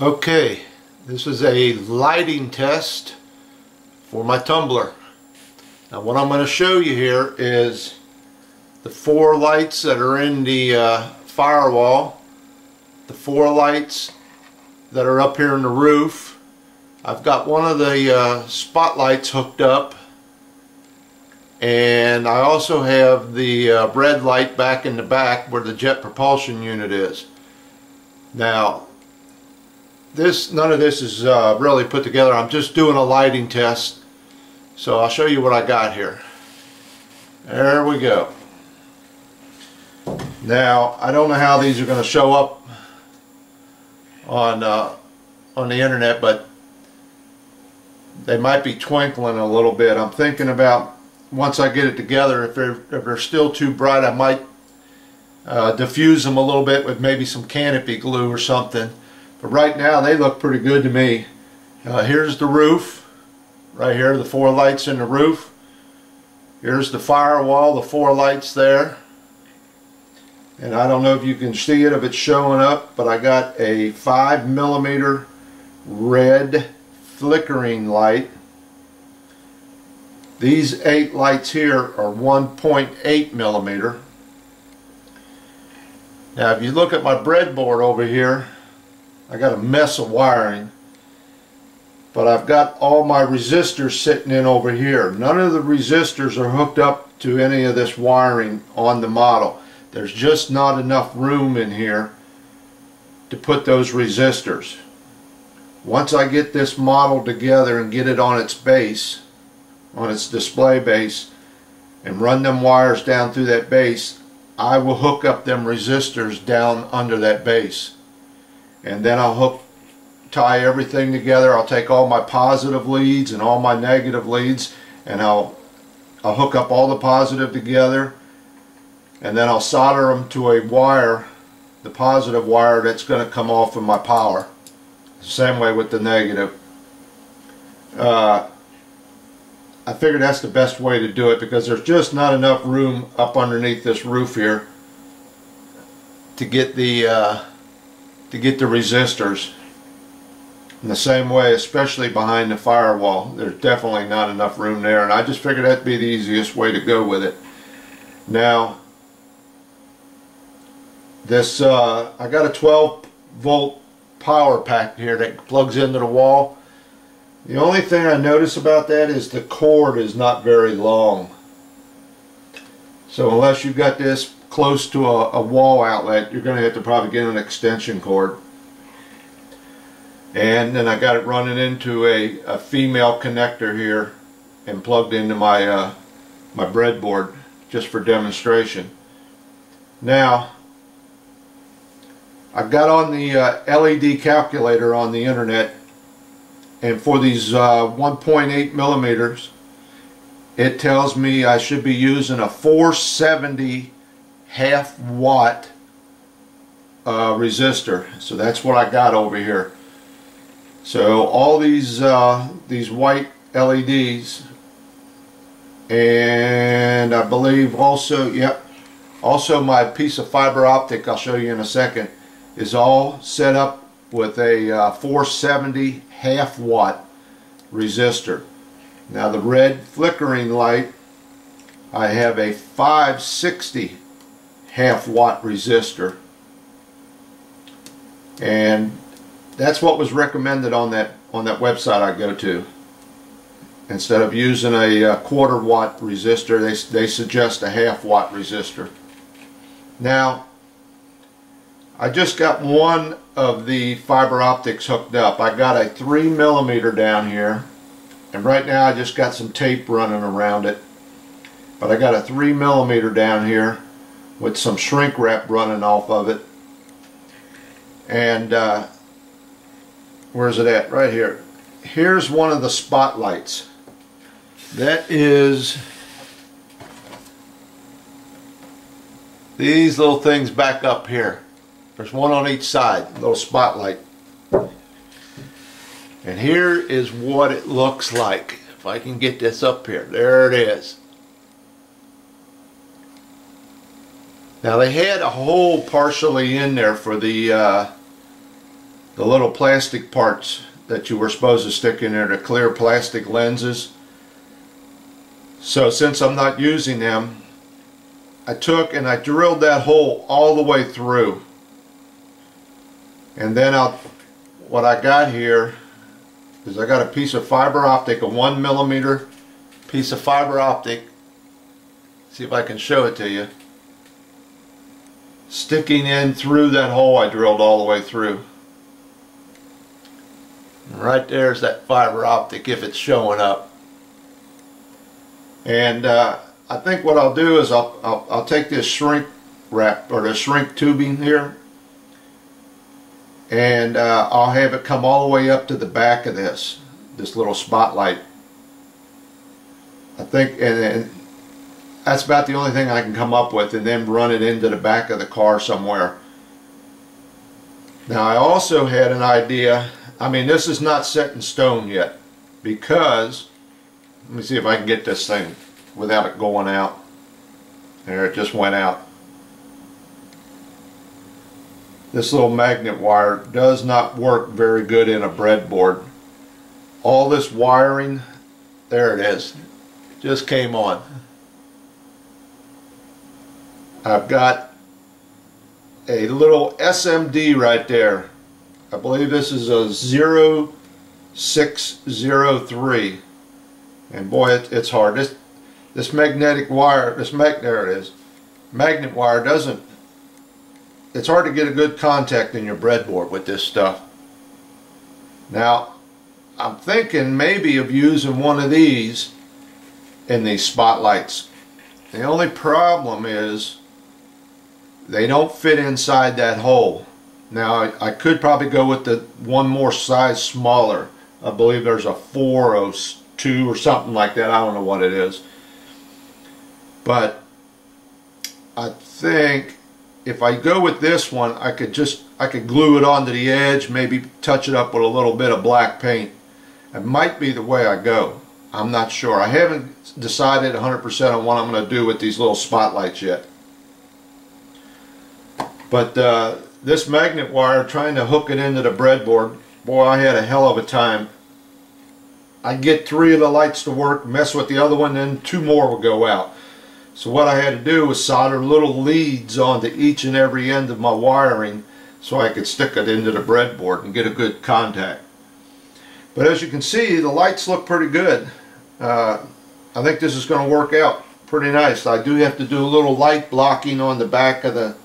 Okay, this is a lighting test for my tumbler. Now what I'm going to show you here is the 4 lights that are in the firewall, the 4 lights that are up here in the roof. I've got one of the spotlights hooked up, and I also have the red light back in the back where the jet propulsion unit is. Now none of this is really put together. I'm just doing a lighting test, so I'll show you what I got here. There we go. Now I don't know how these are going to show up on the internet, but they might be twinkling a little bit. I'm thinking about, once I get it together, if they're still too bright, I might diffuse them a little bit with maybe some canopy glue or something. But right now they look pretty good to me. Here's the roof right here, the 4 lights in the roof. Here's the firewall, the 4 lights there. And I don't know if you can see it, if it's showing up, but I got a 5mm red flickering light. These 8 lights here are 1.8mm. Now if you look at my breadboard over here, I got a mess of wiring, but I've got all my resistors sitting in over here. None of the resistors are hooked up to any of this wiring on the model. There's just not enough room in here to put those resistors. Once I get this model together and get it on its base, on its display base, and run them wires down through that base, I will hook up them resistors down under that base. And then I'll tie everything together. I'll take all my positive leads and all my negative leads, and I'll hook up all the positive together, and then I'll solder them to a wire, the positive wire that's going to come off of my power. Same way with the negative. I figured that's the best way to do it, because there's just not enough room up underneath this roof here to get the resistors. In the same way, especially behind the firewall, there's definitely not enough room there, and I just figured that'd be the easiest way to go with it. Now this I got a 12-volt power pack here that plugs into the wall. The only thing I notice about that is the cord is not very long. So unless you've got this close to a wall outlet, you're going to have to probably get an extension cord. And then I got it running into a female connector here and plugged into my my breadboard just for demonstration. Now I got on the LED calculator on the internet, and for these 1.8mm, it tells me I should be using a 470 half-watt resistor. So that's what I got over here. So all these white LEDs, and I believe also, yep, also my piece of fiber optic, I'll show you in a second, is all set up with a 470 half-watt resistor. Now the red flickering light, I have a 560 half-watt resistor, and that's what was recommended on that website I go to. Instead of using a 1/4 watt resistor, they suggest a half-watt resistor. Now I just got one of the fiber optics hooked up. I got a 3mm down here, and right now I just got some tape running around it, but I got a 3mm down here with some shrink wrap running off of it. And where's it at? Right here. Here's one of the spotlights. That is these little things back up here. There's one on each side, a little spotlight. And here is what it looks like. If I can get this up here. There it is. Now they had a hole partially in there for the the little plastic parts that you were supposed to stick in there, the clear plastic lenses. So since I'm not using them, I took and I drilled that hole all the way through. And then what I got here is I got a piece of fiber optic, a 1mm piece of fiber optic. See if I can show it to you. Sticking in through that hole I drilled all the way through. And right there's that fiber optic if it's showing up. And I think what I'll do is I'll take this shrink wrap or the shrink tubing here, and I'll have it come all the way up to the back of this little spotlight. I think, and that's about the only thing I can come up with, and then run it into the back of the car somewhere. Now I also had an idea. I mean, this is not set in stone yet, because let me see if I can get this thing without it going out. There, it just went out. This little magnet wire does not work very good in a breadboard. All this wiring, there it is, just came on. I've got a little SMD right there. I believe this is a 0603, and boy, it's hard. This magnetic wire, there it is, magnet wire doesn't. It's hard to get a good contact in your breadboard with this stuff. Now, I'm thinking maybe of using one of these in these spotlights. The only problem is they don't fit inside that hole. Now I could probably go with the one more size smaller. I believe there's a 402 or something like that. I don't know what it is. But I think if I go with this one, I could glue it onto the edge, maybe touch it up with a little bit of black paint. It might be the way I go. I'm not sure. I haven't decided 100% on what I'm going to do with these little spotlights yet. But this magnet wire, trying to hook it into the breadboard, boy, I had a hell of a time. I'd get 3 of the lights to work, mess with the other one, then 2 more would go out. So what I had to do was solder little leads onto each and every end of my wiring so I could stick it into the breadboard and get a good contact. But as you can see, the lights look pretty good. I think this is going to work out pretty nice. I do have to do a little light blocking on the back of the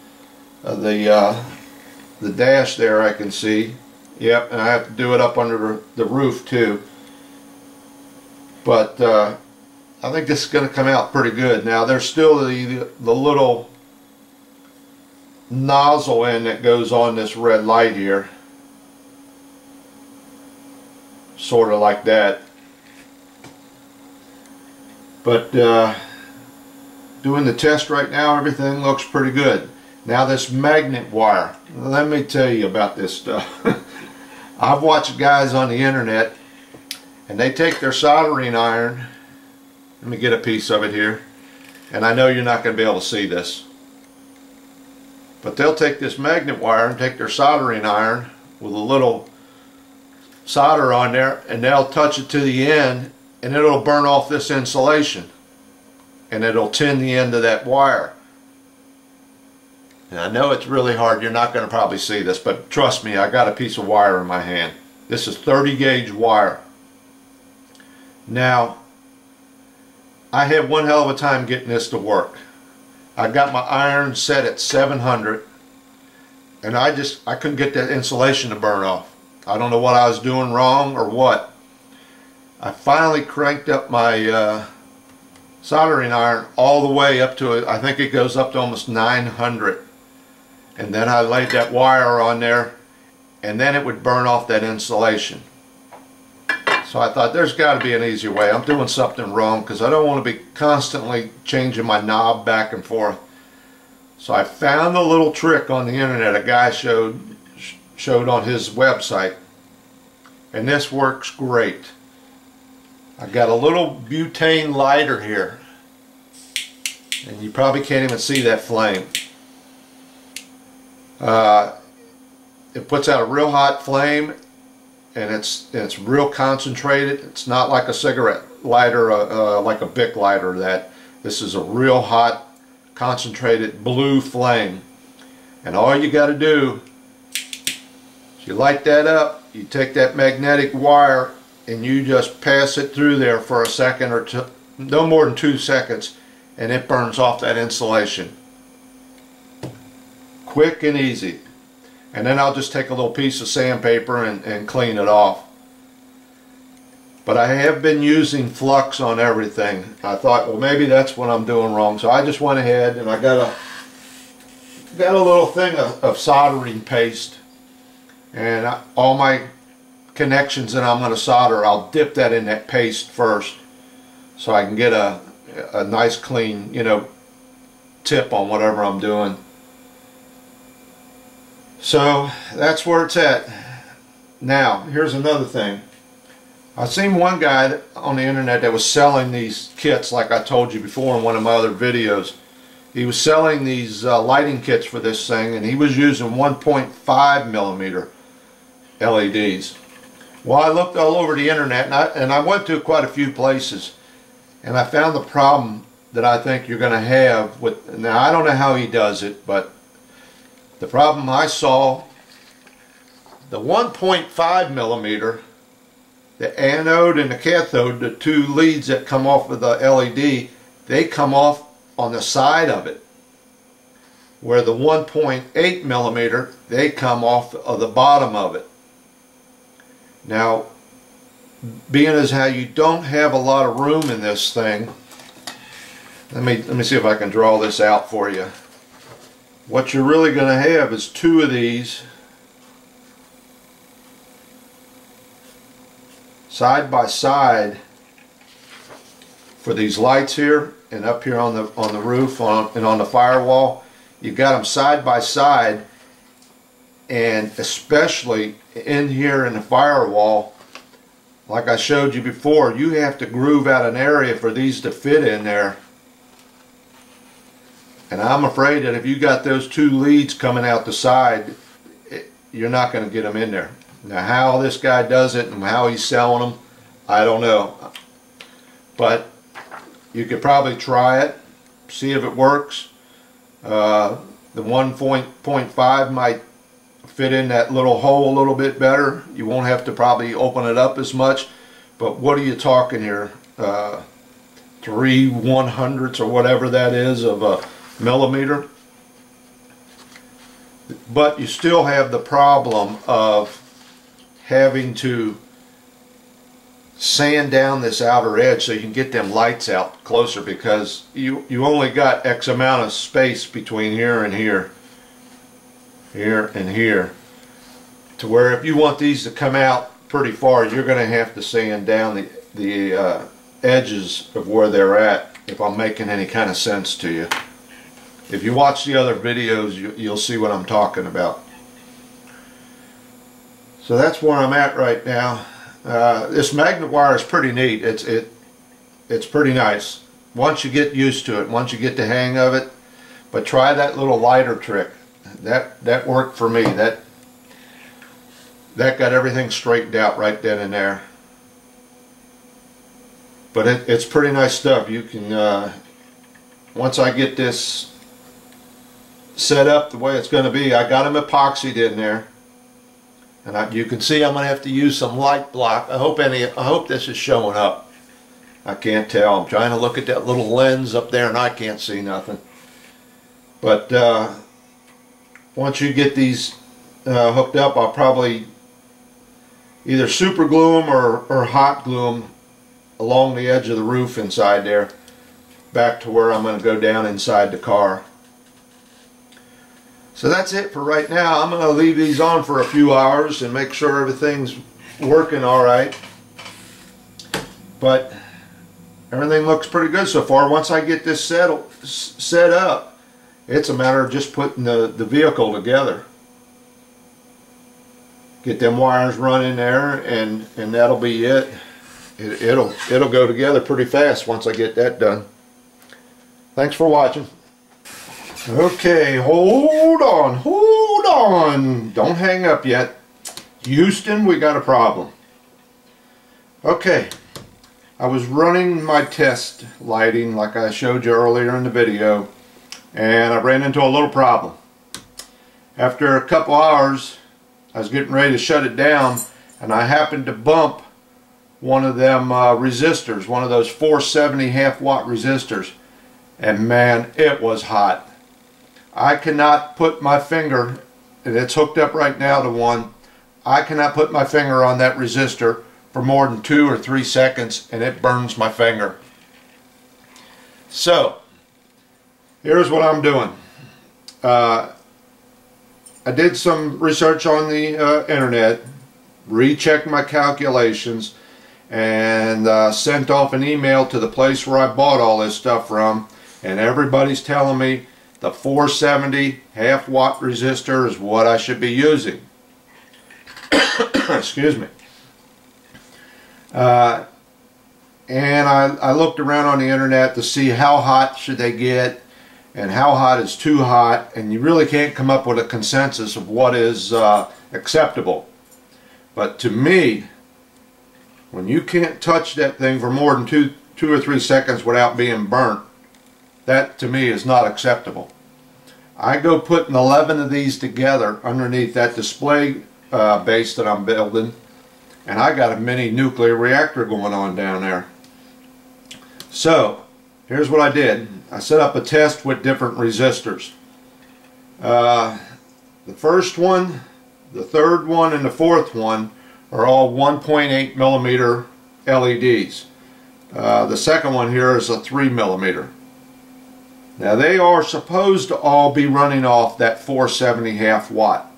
dash there, I can see. Yep, and I have to do it up under the roof too. But I think this is going to come out pretty good. Now there's still the little nozzle end that goes on this red light here. Sort of like that. But doing the test right now, everything looks pretty good. Now this magnet wire, let me tell you about this stuff. I've watched guys on the internet, and they take their soldering iron. Let me get a piece of it here, and I know you're not going to be able to see this, but they'll take this magnet wire and take their soldering iron with a little solder on there, and they'll touch it to the end, and it'll burn off this insulation, and it'll tin the end of that wire. And I know it's really hard, you're not going to probably see this, but trust me, I got a piece of wire in my hand. This is 30 gauge wire. Now I had one hell of a time getting this to work. I got my iron set at 700, and I couldn't get that insulation to burn off. I don't know what I was doing wrong or what. I finally cranked up my soldering iron all the way up to, I think it goes up to almost 900, and then I laid that wire on there, and then it would burn off that insulation. So I thought there's got to be an easier way. I'm doing something wrong because I don't want to be constantly changing my knob back and forth. So I found a little trick on the internet a guy showed on his website, and this works great. I got a little butane lighter here, and you probably can't even see that flame. it puts out a real hot flame, and it's real concentrated. It's not like a cigarette lighter, like a Bic lighter. This is a real hot, concentrated blue flame. And all you got to do, you light that up, you take that magnetic wire and you just pass it through there for a second or two, no more than 2 seconds, and it burns off that insulation. Quick and easy. And then I'll just take a little piece of sandpaper and clean it off. But I have been using flux on everything. I thought, well, maybe that's what I'm doing wrong. So I just went ahead and I got a little thing of soldering paste. And all my connections that I'm going to solder, I'll dip that in that paste first, so I can get a nice clean, you know, tip on whatever I'm doing. So that's where it's at. Now here's another thing. I've seen one guy on the internet that was selling these kits, like I told you before in one of my other videos. He was selling these lighting kits for this thing, and he was using 1.5 millimeter LEDs. Well, I looked all over the internet, and I went to quite a few places, and I found the problem that I think you're going to have with, now I don't know how he does it, but the problem I saw, the 1.5 millimeter, the anode and the cathode, the two leads that come off of the LED, they come off on the side of it, where the 1.8 millimeter, they come off of the bottom of it. Now, being as how you don't have a lot of room in this thing, let me see if I can draw this out for you. What you're really going to have is two of these side by side for these lights here, and up here on the roof and on the firewall. You got them side by side, and especially in here in the firewall, like I showed you before, you have to groove out an area for these to fit in there. And I'm afraid that if you got those two leads coming out the side, you're not going to get them in there. Now, how this guy does it and how he's selling them, I don't know. But you could probably try it, see if it works. The 1.5 might fit in that little hole a little bit better. You won't have to probably open it up as much. But what are you talking here? 3/100ths or whatever that is of a millimeter. But you still have the problem of having to sand down this outer edge so you can get them lights out closer, because you only got X amount of space between here and here, here and here, to where if you want these to come out pretty far, you're going to have to sand down the edges of where they're at, if I'm making any kind of sense to you. If you watch the other videos, you'll see what I'm talking about. So that's where I'm at right now. This magnet wire is pretty neat. It's pretty nice once you get used to it, once you get the hang of it. But try that little lighter trick. That worked for me. That got everything straightened out right then and there. But it's pretty nice stuff. You can once I get this set up the way it's going to be, I got them epoxied in there. And you can see I'm going to have to use some light block. I hope this is showing up. I can't tell. I'm trying to look at that little lens up there and I can't see nothing. But once you get these hooked up, I'll probably either super glue them or hot glue them along the edge of the roof inside there, back to where I'm going to go down inside the car. So that's it for right now. I'm going to leave these on for a few hours and make sure everything's working alright. But everything looks pretty good so far. Once I get this set up, it's a matter of just putting the vehicle together. Get them wires running there, and that'll be it. It'll go together pretty fast once I get that done. Thanks for watching. Okay, hold on. on! Don't hang up yet. Houston, we got a problem. Okay, I was running my test lighting like I showed you earlier in the video, and I ran into a little problem. After a couple hours, I was getting ready to shut it down, and I happened to bump one of them resistors, one of those 470 half-watt resistors, and man, it was hot. I cannot put my finger, and it's hooked up right now to one, I cannot put my finger on that resistor for more than 2 or 3 seconds, and it burns my finger. So here's what I'm doing. I did some research on the internet, rechecked my calculations, and sent off an email to the place where I bought all this stuff from, and everybody's telling me the 470 half-watt resistor is what I should be using. Excuse me. And I looked around on the internet to see how hot should they get and how hot is too hot, and you really can't come up with a consensus of what is acceptable. But to me, when you can't touch that thing for more than two or 3 seconds without being burnt, that to me is not acceptable. I go putting 11 of these together underneath that display base that I'm building, and I got a mini nuclear reactor going on down there. So here's what I did. I set up a test with different resistors. The first one, the third one, and the fourth one are all 1.8 millimeter LEDs. The second one here is a 3 millimeter. Now they are supposed to all be running off that 470 half watt.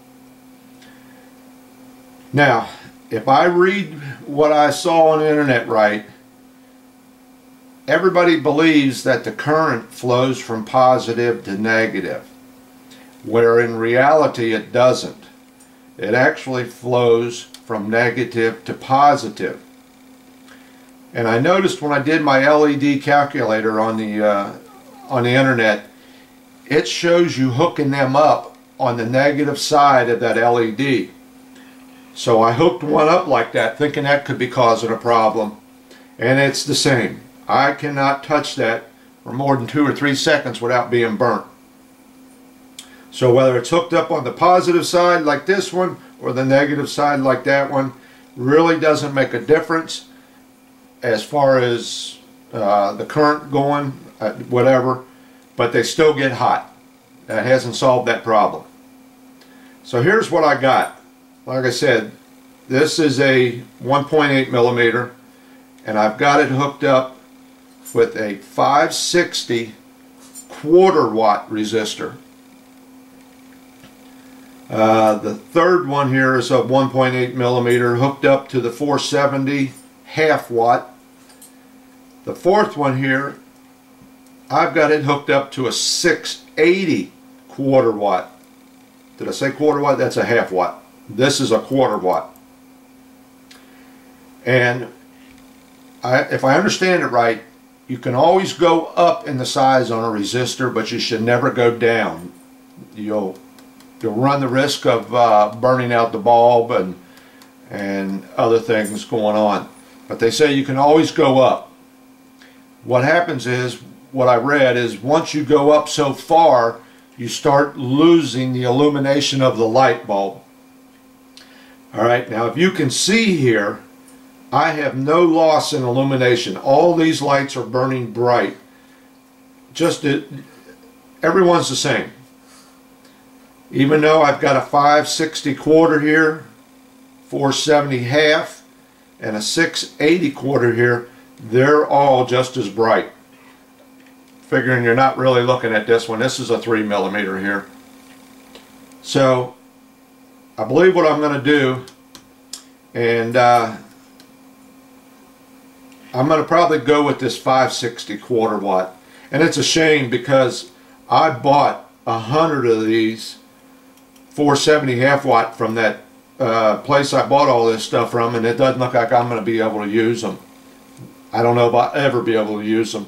Now if I read what I saw on the internet right, everybody believes that the current flows from positive to negative, where in reality it doesn't. It actually flows from negative to positive. And I noticed when I did my LED calculator on the internet, it shows you hooking them up on the negative side of that LED. So I hooked one up like that, thinking that could be causing a problem, and it's the same. I cannot touch that for more than 2 or 3 seconds without being burnt. So whether it's hooked up on the positive side like this one or the negative side like that one really doesn't make a difference as far as the current going, whatever, but they still get hot. That hasn't solved that problem. So here's what I got. Like I said, this is a 1.8 millimeter, and I've got it hooked up with a 560 quarter-watt resistor. The third one here is a 1.8 millimeter hooked up to the 470 half-watt. The fourth one here, I've got it hooked up to a 680 quarter-watt. Did I say quarter-watt? That's a half-watt. This is a quarter-watt. And if I understand it right, you can always go up in the size on a resistor, but you should never go down. You'll run the risk of burning out the bulb and other things going on. But they say you can always go up. What happens is, what I read is, once you go up so far, you start losing the illumination of the light bulb. Alright, now if you can see here, I have no loss in illumination. All these lights are burning bright. Everyone's the same. Even though I've got a 560 quarter here, 470 half, and a 680 quarter here, they're all just as bright. Figuring you're not really looking at this one. This is a 3 millimeter here. So I believe what I'm going to do, and I'm going to probably go with this 560 quarter watt. And it's a shame because I bought 100 of these 470 half watt from that place I bought all this stuff from, and it doesn't look like I'm going to be able to use them. I don't know if I'll ever be able to use them.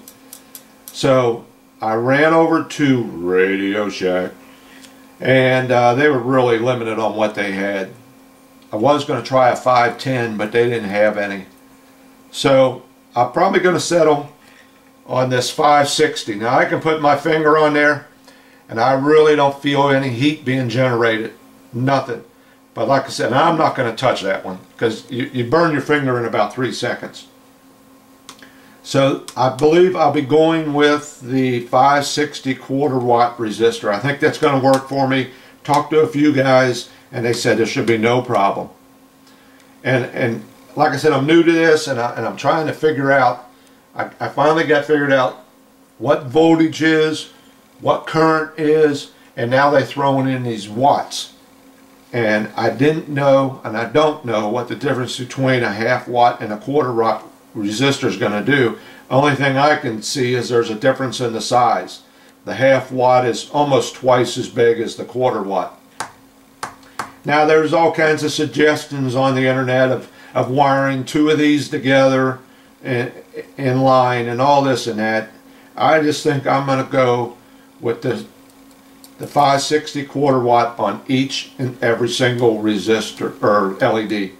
So I ran over to Radio Shack and they were really limited on what they had. I was going to try a 510, but they didn't have any. So I'm probably going to settle on this 560. Now I can put my finger on there and I really don't feel any heat being generated. Nothing. But like I said, I'm not going to touch that one because you burn your finger in about 3 seconds. So I believe I'll be going with the 560 quarter watt resistor. I think that's going to work for me. Talked to a few guys and they said there should be no problem. And like I said, I'm new to this and I'm trying to figure out, I finally got figured out what voltage is, what current is, and now they're throwing in these watts. And I didn't know, and I don't know, what the difference between a 1/2 watt and a quarter watt resistor is going to do. Only thing I can see is there's a difference in the size. The 1/2 watt is almost twice as big as the quarter watt. Now there's all kinds of suggestions on the internet of wiring 2 of these together in line and all this and that. I just think I'm going to go with the 560 quarter watt on each and every single resistor or LED.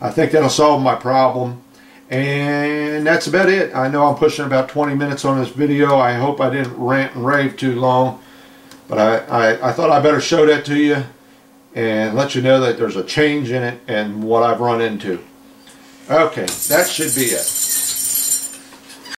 I think that'll solve my problem, and that's about it. I know I'm pushing about 20 minutes on this video. I hope I didn't rant and rave too long, but I thought I better show that to you and let you know that there's a change in it and what I've run into. Okay, that should be it.